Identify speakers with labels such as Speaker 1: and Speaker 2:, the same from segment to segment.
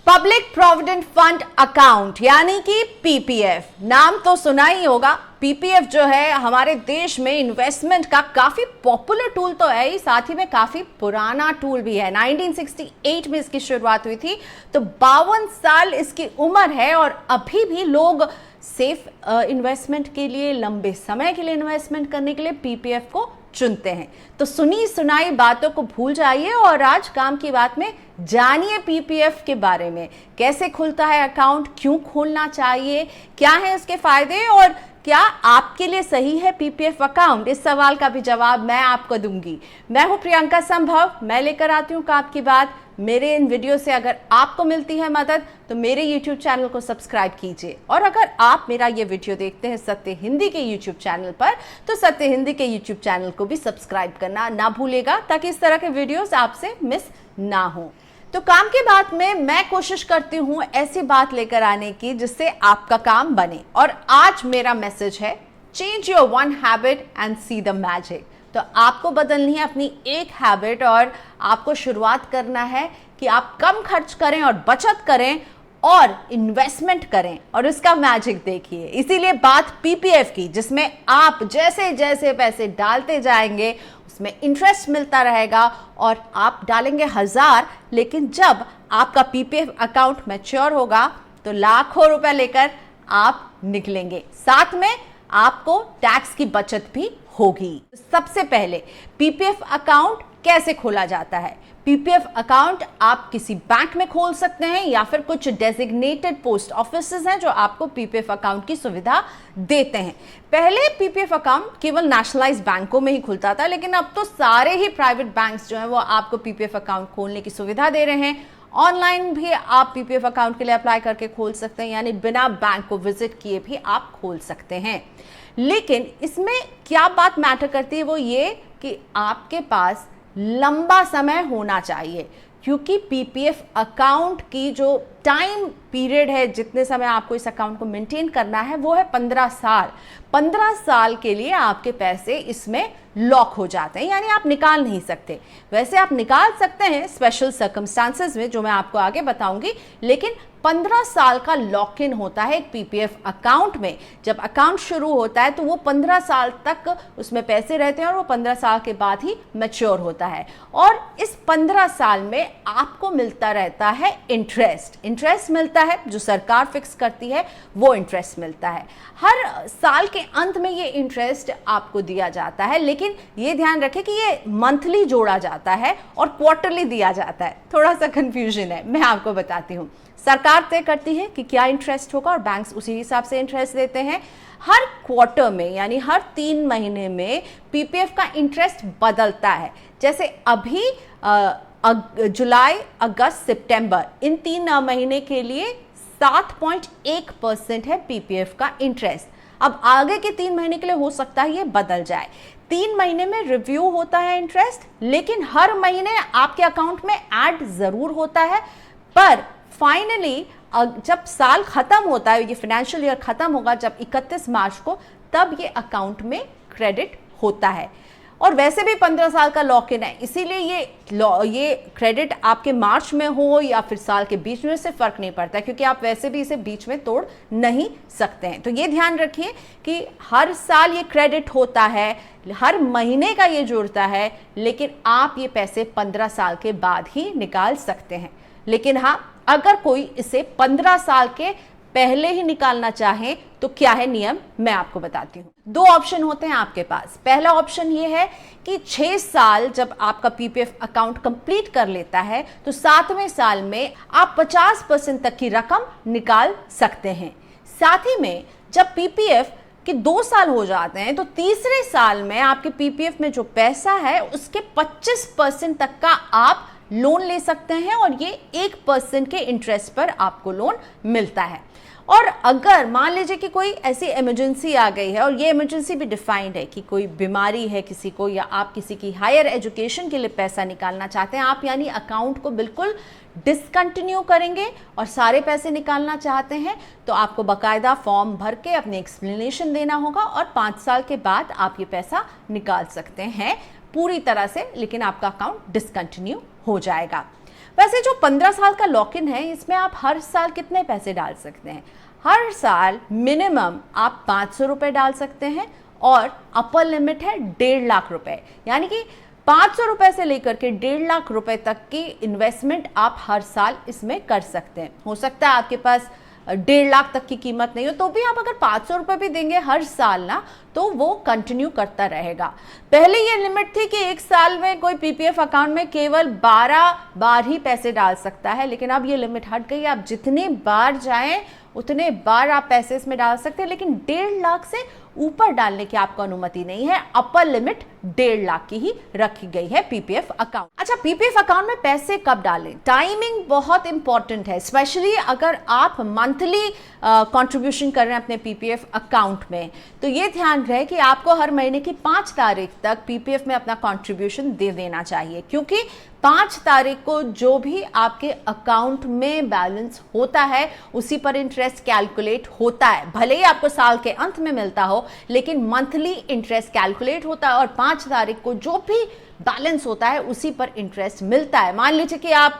Speaker 1: Public provident fund account यानी कि PPF, नाम तो सुना ही होगा। पीपीएफ जो है हमारे देश में इन्वेस्टमेंट का काफी पॉपुलर टूल तो है ही, साथ ही में काफी पुराना टूल भी है। 1968 में इसकी शुरुआत हुई थी, तो 52 साल इसकी उम्र है और अभी भी लोग सेफ इन्वेस्टमेंट के लिए, लंबे समय के लिए इन्वेस्टमेंट करने के लिए पीपीएफ को चुनते हैं। तो सुनी सुनाई बातों को भूल जाइए और आज काम की बात में जानिए पीपीएफ के बारे में। कैसे खुलता है अकाउंट, क्यों खोलना चाहिए, क्या है उसके फायदे और क्या आपके लिए सही है पीपीएफ अकाउंट, इस सवाल का भी जवाब मैं आपको दूंगी। मैं हूं प्रियंका संभव, मैं लेकर आती हूं काम की बात। मेरे इन वीडियो से अगर आपको मिलती है मदद तो मेरे YouTube चैनल को सब्सक्राइब कीजिए, और अगर आप मेरा ये वीडियो देखते हैं सत्य हिंदी के YouTube चैनल पर तो सत्य हिंदी के YouTube चैनल को भी सब्सक्राइब करना ना भूलिएगा, ताकि इस तरह के वीडियोस आपसे मिस ना हो। तो काम की बात में मैं कोशिश करती हूं ऐसी बात लेकर आने की जिससे आपका काम बने, और आज मेरा मैसेज है change your one habit and see the magic. तो आपको बदलनी है अपनी एक हैबिट और आपको शुरुआत करना है कि आप कम खर्च करें और बचत करें और इन्वेस्टमेंट करें, और इसका मैजिक देखिए। इसीलिए बात पीपीएफ की, जिसमें आप जैसे जैसे पैसे डालते जाएंगे उसमें इंटरेस्ट मिलता रहेगा, और आप डालेंगे 1000, लेकिन जब आपका पीपीएफ अकाउंट मैच्योर होगा तो लाखों रुपए लेकर आप निकलेंगे। साथ में आपको टैक्स की बचत भी होगी। सबसे पहले पीपीएफ अकाउंट कैसे खोला जाता है? पीपीएफ अकाउंट आप किसी बैंक में खोल सकते हैं या फिर कुछ डेजिग्नेटेड पोस्ट ऑफिसेज हैं जो आपको पीपीएफ अकाउंट की सुविधा देते हैं। पहले पीपीएफ अकाउंट केवल नेशनलाइज्ड बैंकों में ही खुलता था, लेकिन अब तो सारे ही प्राइवेट बैंक्स जो हैं वो आपको पीपीएफ अकाउंट खोलने की सुविधा दे रहे हैं। ऑनलाइन भी आप पीपीएफ अकाउंट के लिए अप्लाई करके खोल सकते हैं, यानी बिना बैंक को विजिट किए भी आप खोल सकते हैं। लेकिन इसमें क्या बात मैटर करती है वो ये कि आपके पास लंबा समय होना चाहिए, क्योंकि पीपीएफ अकाउंट की जो टाइम पीरियड है, जितने समय आपको इस अकाउंट को मेंटेन करना है, वो है 15 साल। 15 साल के लिए आपके पैसे इसमें लॉक हो जाते हैं, यानी आप निकाल नहीं सकते। वैसे आप निकाल सकते हैं स्पेशल सर्कमस्टांसेस में, जो मैं आपको आगे बताऊंगी, लेकिन 15 साल का लॉक इन होता है एक पीपीएफ अकाउंट में। जब अकाउंट शुरू होता है तो वो 15 साल तक उसमें पैसे रहते हैं और वो 15 साल के बाद ही मैच्योर होता है, और इस 15 साल में आपको मिलता रहता है इंटरेस्ट मिलता है, जो सरकार फिक्स करती है वो इंटरेस्ट मिलता है। हर साल के अंत में ये इंटरेस्ट आपको दिया जाता है, लेकिन ये ध्यान रखें कि ये मंथली जोड़ा जाता है और क्वार्टरली दिया जाता है। थोड़ा सा कंफ्यूजन है, मैं आपको बताती हूँ। सरकार तय करती है कि क्या इंटरेस्ट होगा और बैंक्स उसी हिसाब से इंटरेस्ट देते हैं। हर क्वार्टर में, यानी हर 3 महीने में पीपीएफ का इंटरेस्ट बदलता है। जैसे अभी जुलाई, अगस्त, सितंबर, इन 3 महीने के लिए 7.1% है पीपीएफ का इंटरेस्ट। अब आगे के 3 महीने के लिए हो सकता है ये बदल जाए। 3 महीने में रिव्यू होता है इंटरेस्ट, लेकिन हर महीने आपके अकाउंट में ऐड जरूर होता है। पर फाइनली जब साल खत्म होता है, ये फाइनेंशियल ईयर खत्म होगा जब 31 मार्च को, तब ये अकाउंट में क्रेडिट होता है। और वैसे भी 15 साल का लॉक इन है, इसीलिए ये क्रेडिट आपके मार्च में हो या फिर साल के बीच में, से फर्क नहीं पड़ता, क्योंकि आप वैसे भी इसे बीच में तोड़ नहीं सकते हैं। तो ये ध्यान रखिए कि हर साल ये क्रेडिट होता है, हर महीने का ये जुड़ता है, लेकिन आप ये पैसे 15 साल के बाद ही निकाल सकते हैं। लेकिन हाँ, अगर कोई इसे 15 साल के पहले ही निकालना चाहे तो क्या है नियम, मैं आपको बताती हूँ। 2 ऑप्शन होते हैं आपके पास। पहला ऑप्शन ये है कि 6 साल जब आपका पीपीएफ अकाउंट कंप्लीट कर लेता है तो 7वें साल में आप 50% तक की रकम निकाल सकते हैं। साथ ही में जब पीपीएफ कि 2 साल हो जाते हैं तो तीसरे साल में आपके पीपीएफ में जो पैसा है उसके 25% तक का आप लोन ले सकते हैं, और ये 1% के इंटरेस्ट पर आपको लोन मिलता है। और अगर मान लीजिए कि कोई ऐसी इमरजेंसी आ गई है, और ये इमरजेंसी भी डिफाइंड है कि कोई बीमारी है किसी को, या आप किसी की हायर एजुकेशन के लिए पैसा निकालना चाहते हैं, आप यानी अकाउंट को बिल्कुल डिसकंटिन्यू करेंगे और सारे पैसे निकालना चाहते हैं, तो आपको बाकायदा फॉर्म भर के अपनी एक्सप्लेनेशन देना होगा, और 5 साल के बाद आप ये पैसा निकाल सकते हैं पूरी तरह से, लेकिन आपका अकाउंट डिसकंटिन्यू हो जाएगा। वैसे जो 15 साल का लॉक इन है, इसमें आप हर साल कितने पैसे डाल सकते हैं? हर साल मिनिमम आप 500 रुपये डाल सकते हैं और अपर लिमिट है 1.5 लाख रुपए। यानी कि 500 रुपए से लेकर के 1.5 लाख रुपए तक की इन्वेस्टमेंट आप हर साल इसमें कर सकते हैं। हो सकता है आपके पास 1.5 लाख तक की कीमत नहीं हो, तो भी आप अगर 500 रुपए भी देंगे हर साल ना, तो वो कंटिन्यू करता रहेगा। पहले ये लिमिट थी कि एक साल में कोई पीपीएफ अकाउंट में केवल 12 बार ही पैसे डाल सकता है, लेकिन अब ये लिमिट हट गई। आप जितने बार जाएं उतने बार आप पैसे इसमें डाल सकते हैं, लेकिन 1.5 लाख से ऊपर डालने की आपको अनुमति नहीं है। अपर लिमिट 1.5 लाख की ही रखी गई है पीपीएफ अकाउंट। अच्छा, पीपीएफ अकाउंट में पैसे कब डालें? टाइमिंग बहुत इंपॉर्टेंट है, स्पेशली अगर आप मंथली कंट्रीब्यूशन कर रहे हैं अपने पीपीएफ अकाउंट में, तो ये ध्यान रहे कि आपको हर महीने की 5 तारीख तक पीपीएफ में अपना कंट्रीब्यूशन दे देना चाहिए, क्योंकि 5 तारीख को जो भी आपके अकाउंट में बैलेंस होता है उसी पर इंटरेस्ट कैलकुलेट होता है। भले ही आपको साल के अंत में मिलता हो, लेकिन मंथली इंटरेस्ट कैलकुलेट होता है और 5 तारीख को जो भी बैलेंस होता है उसी पर इंटरेस्ट मिलता है। मान लीजिए कि आप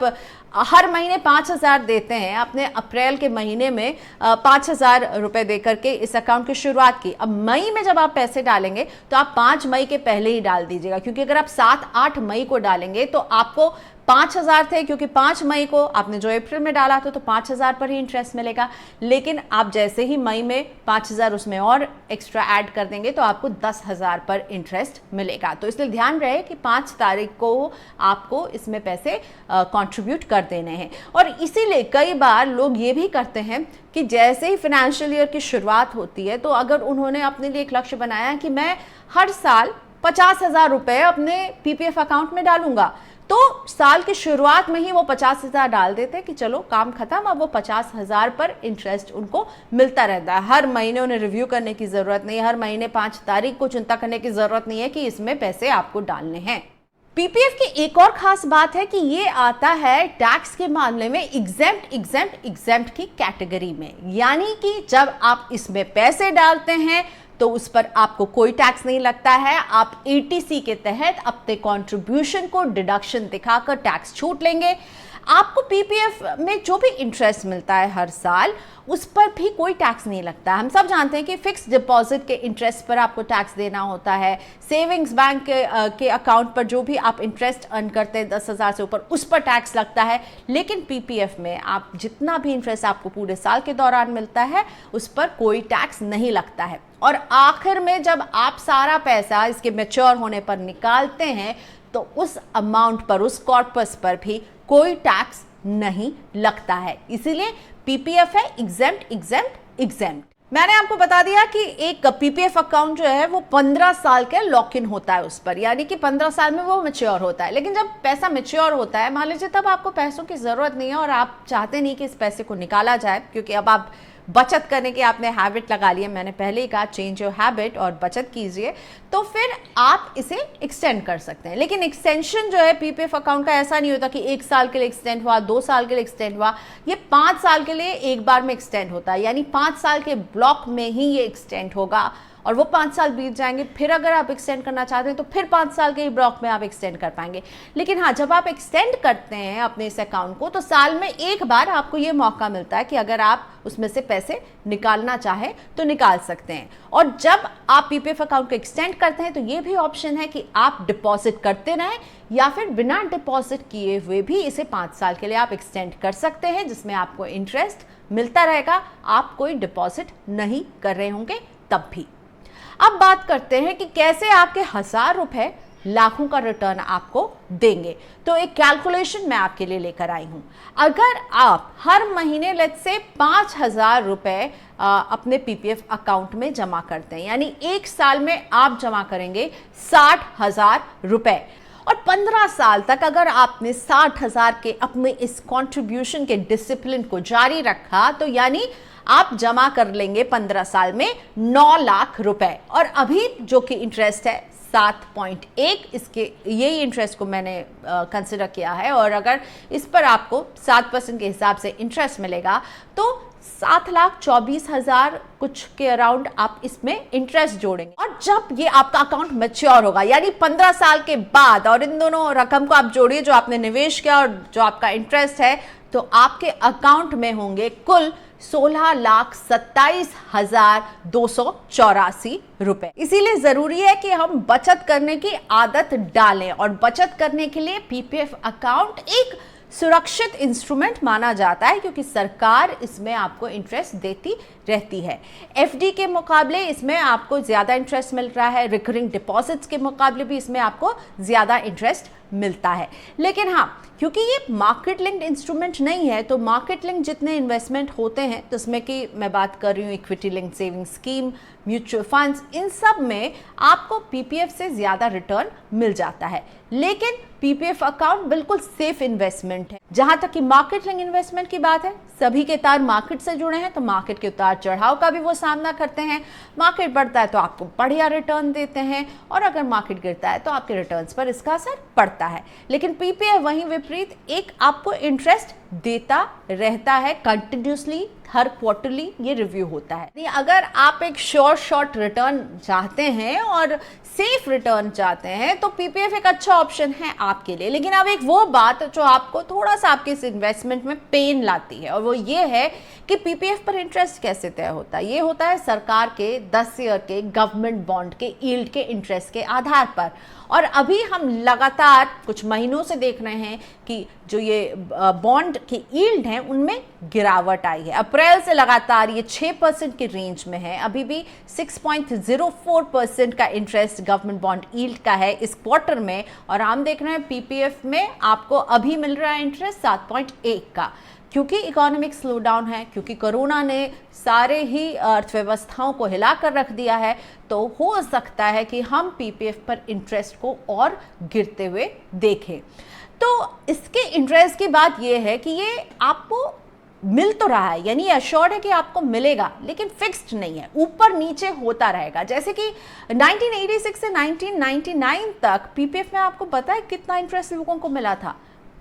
Speaker 1: हर महीने 5,000 देते हैं, आपने अप्रैल के महीने में 5,000 रुपए देकर के इस अकाउंट की शुरुआत की। अब मई में जब आप पैसे डालेंगे तो आप 5 मई के पहले ही डाल दीजिएगा, क्योंकि अगर आप 7-8 मई को डालेंगे तो आपको 5,000 थे, क्योंकि 5 मई को आपने जो अप्रैल में डाला था तो 5,000 पर ही इंटरेस्ट मिलेगा। लेकिन आप जैसे ही मई में 5,000 उसमें और एक्स्ट्रा ऐड कर देंगे तो आपको 10,000 पर इंटरेस्ट मिलेगा। तो इसलिए ध्यान रहे कि 5 तारीख को आपको इसमें पैसे कंट्रीब्यूट कर देने हैं। और इसीलिए कई बार लोग ये भी करते हैं कि जैसे ही फाइनेंशियल ईयर की शुरुआत होती है, तो अगर उन्होंने अपने लिए एक लक्ष्य बनाया कि मैं हर साल 50,000 रुपए अपने पीपीएफ अकाउंट में डालूंगा, तो साल की शुरुआत में ही वो 50,000 डाल देते हैं कि चलो काम खत्म, अब वो 50,000 पर इंटरेस्ट उनको मिलता रहता है। हर महीने उन्हें रिव्यू करने की जरूरत नहीं है, हर महीने 5 तारीख को चिंता करने की जरूरत नहीं है कि इसमें पैसे आपको डालने हैं। पीपीएफ की एक और खास बात है कि ये आता है टैक्स के मामले में एग्जेम्प्ट की कैटेगरी में। यानी कि जब आप इसमें पैसे डालते हैं तो उस पर आपको कोई टैक्स नहीं लगता है। आप एटीसी के तहत अपने कंट्रीब्यूशन को डिडक्शन दिखाकर टैक्स छूट लेंगे। आपको पीपीएफ में जो भी इंटरेस्ट मिलता है हर साल, उस पर भी कोई टैक्स नहीं लगता। हम सब जानते हैं कि फिक्स डिपॉजिट के इंटरेस्ट पर आपको टैक्स देना होता है। सेविंग्स बैंक के अकाउंट पर जो भी आप इंटरेस्ट अर्न करते हैं 10,000 से ऊपर, उस पर टैक्स लगता है। लेकिन पीपीएफ में आप जितना भी इंटरेस्ट आपको पूरे साल के दौरान मिलता है उस पर कोई टैक्स नहीं लगता है। और आखिर में जब आप सारा पैसा इसके मैच्योर होने पर निकालते हैं तो उस अमाउंट पर, उस कॉर्पस पर भी कोई टैक्स नहीं लगता है। इसीलिए पीपीएफ है एग्जेम्प्ट। मैंने आपको बता दिया कि एक पीपीएफ अकाउंट जो है वो 15 साल के लॉक इन होता है उस पर, यानी कि 15 साल में वो मैच्योर होता है। लेकिन जब पैसा मैच्योर होता है, मान लीजिए तब आपको पैसों की जरूरत नहीं है और आप चाहते नहीं कि इस पैसे को निकाला जाए, क्योंकि अब आप बचत करने की आपने हैबिट लगा ली है। मैंने पहले ही कहा चेंज योर हैबिट और बचत कीजिए, तो फिर आप इसे एक्सटेंड कर सकते हैं। लेकिन एक्सटेंशन जो है पीपीएफ अकाउंट का ऐसा नहीं होता कि 1 साल के लिए एक्सटेंड हुआ, 2 साल के लिए एक्सटेंड हुआ। ये 5 साल के लिए एक बार में एक्सटेंड होता है, यानी 5 साल के ब्लॉक में ही ये एक्सटेंड होगा। और वो 5 साल बीत जाएंगे, फिर अगर आप एक्सटेंड करना चाहते हैं तो फिर 5 साल के ही ब्लॉक में आप एक्सटेंड कर पाएंगे। लेकिन हाँ, जब आप एक्सटेंड करते हैं अपने इस अकाउंट को, तो साल में एक बार आपको ये मौका मिलता है कि अगर आप उसमें से पैसे निकालना चाहें तो निकाल सकते हैं। और जब आप पीपीएफ अकाउंट को एक्सटेंड करते हैं तो ये भी ऑप्शन है कि आप डिपॉजिट करते रहें या फिर बिना डिपॉजिट किए हुए भी इसे 5 साल के लिए आप एक्सटेंड कर सकते हैं, जिसमें आपको इंटरेस्ट मिलता रहेगा। आप कोई डिपॉजिट नहीं कर रहे होंगे तब भी। अब बात करते हैं कि कैसे आपके 1,000 रुपए लाखों का रिटर्न आपको देंगे। तो एक कैलकुलेशन मैं आपके लिए लेकर आई हूं। अगर आप हर महीने लेट्स से 5,000 रुपए अपने पीपीएफ अकाउंट में जमा करते हैं, यानी एक साल में आप जमा करेंगे 60,000 रुपए, और 15 साल तक अगर आपने 60,000 के अपने इस कंट्रीब्यूशन के डिसिप्लिन को जारी रखा, तो यानी आप जमा कर लेंगे 15 साल में 9 लाख रुपए। और अभी जो कि इंटरेस्ट है 7.1, इसके यही इंटरेस्ट को मैंने कंसिडर किया है, और अगर इस पर आपको 7% के हिसाब से इंटरेस्ट मिलेगा तो 7,24,000 कुछ के अराउंड आप इसमें इंटरेस्ट जोड़ेंगे। और जब ये आपका अकाउंट मैच्योर होगा, यानी 15 साल के बाद, और इन दोनों रकम को आप जोड़िए, जो आपने निवेश किया और जो आपका इंटरेस्ट है, तो आपके अकाउंट में होंगे कुल 16,27,284 रुपए। इसीलिए जरूरी है कि हम बचत करने की आदत डालें, और बचत करने के लिए पीपीएफ अकाउंट एक सुरक्षित इंस्ट्रूमेंट माना जाता है, क्योंकि सरकार इसमें आपको इंटरेस्ट देती रहती है। एफडी के मुकाबले इसमें आपको ज्यादा इंटरेस्ट मिल रहा है, रिकरिंग डिपॉजिट्स के मुकाबले भी इसमें आपको ज्यादा इंटरेस्ट मिलता है। लेकिन हाँ, क्योंकि ये मार्केट लिंक्ड इंस्ट्रूमेंट नहीं है, तो मार्केट लिंक जितने इन्वेस्टमेंट होते हैं, तो इसमें कि मैं बात कर रही हूँ equity link saving scheme, mutual funds, इन सब में आपको पीपीएफ से ज्यादा रिटर्न मिल जाता है। लेकिन पीपीएफ अकाउंट बिल्कुल सेफ इन्वेस्टमेंट है। जहां तक कि मार्केट लिंक इन्वेस्टमेंट की बात है, सभी के तार मार्केट से जुड़े हैं, तो मार्केट के उतार चढ़ाव का भी वो सामना करते हैं। मार्केट बढ़ता है तो आपको बढ़िया रिटर्न देते हैं, और अगर मार्केट गिरता है तो आपके रिटर्न्स पर इसका असर पड़ता है। लेकिन पीपीएफ वहीं विपरीत एक आपको इंटरेस्ट देता रहता है कंटिन्यूसली, हर क्वार्टरली ये रिव्यू होता है। अगर आप एक शॉर्ट रिटर्न चाहते हैं और सेफ रिटर्न चाहते हैं, तो पीपीएफ एक अच्छा ऑप्शन है आपके लिए। लेकिन अब एक वो बात जो आपको थोड़ा सा आपके इस इन्वेस्टमेंट में पेन लाती है, और वो ये है कि पीपीएफ पर इंटरेस्ट कैसे तय होता है। ये होता है सरकार के 10 ईयर के गवर्नमेंट बॉन्ड के यील्ड के इंटरेस्ट के आधार पर। और अभी हम लगातार कुछ महीनों से देख रहे हैं कि जो ये बॉन्ड के यील्ड हैं उनमें गिरावट आई है। अप्रैल से लगातार ये 6% के रेंज में है। अभी भी 6.04% का इंटरेस्ट गवर्नमेंट बॉन्ड यील्ड का है इस क्वार्टर में, और हम देख रहे हैं पीपीएफ में आपको अभी मिल रहा है इंटरेस्ट 7.1 का। क्योंकि इकोनॉमिक स्लोडाउन है, क्योंकि कोरोना ने सारे ही अर्थव्यवस्थाओं को हिलाकर रख दिया है, तो हो सकता है कि हम पीपीएफ पर इंटरेस्ट को और गिरते हुए देखें। तो इसके इंटरेस्ट की बात यह है कि ये आपको मिल तो रहा है, यानी अश्योर्ड है कि आपको मिलेगा, लेकिन फिक्स्ड नहीं है, ऊपर नीचे होता रहेगा। जैसे कि 1986 से 1999 तक पीपीएफ में आपको पता है कितना इंटरेस्ट लोगों को मिला था?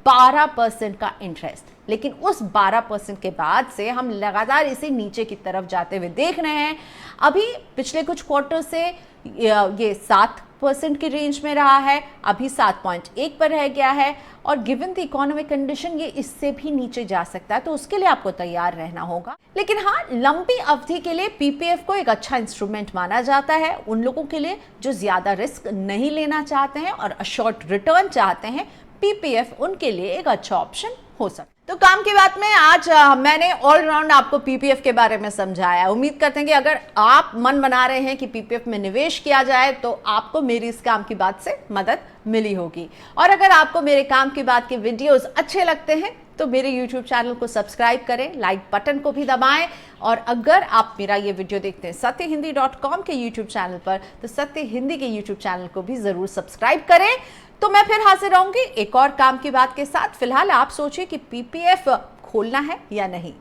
Speaker 1: 12% का इंटरेस्ट। लेकिन उस 12% के बाद से हम लगातार इसे नीचे की तरफ जाते हुए देख रहे हैं। अभी पिछले कुछ क्वार्टर से ये 7% की रेंज में रहा है, अभी 7.1 पर रह गया है, और गिवन द इकोनॉमिक कंडीशन ये इससे भी नीचे जा सकता है, तो उसके लिए आपको तैयार रहना होगा। लेकिन हाँ, लंबी अवधि के लिए पीपीएफ को एक अच्छा इंस्ट्रूमेंट माना जाता है उन लोगों के लिए जो ज्यादा रिस्क नहीं लेना चाहते हैं और अशोर्ट रिटर्न चाहते हैं। पीपीएफ उनके लिए एक अच्छा ऑप्शन हो सकता है। तो काम की बात में आज मैंने ऑलराउंड आपको पीपीएफ के बारे में समझाया। उम्मीद करते हैं कि अगर आप मन बना रहे हैं कि पीपीएफ में निवेश किया जाए, तो आपको मेरी इस काम की बात से मदद मिली होगी। और अगर आपको मेरे काम की बात के वीडियोस अच्छे लगते हैं, तो मेरे YouTube चैनल को सब्सक्राइब करें, लाइक बटन को भी दबाएं। और अगर आप मेरा ये वीडियो देखते हैं satyhindi.com के YouTube चैनल पर, तो सत्य हिंदी के YouTube चैनल को भी जरूर सब्सक्राइब करें। तो मैं फिर हाजिर रहूंगी एक और काम की बात के साथ। फिलहाल आप सोचिए कि पीपीएफ खोलना है या नहीं।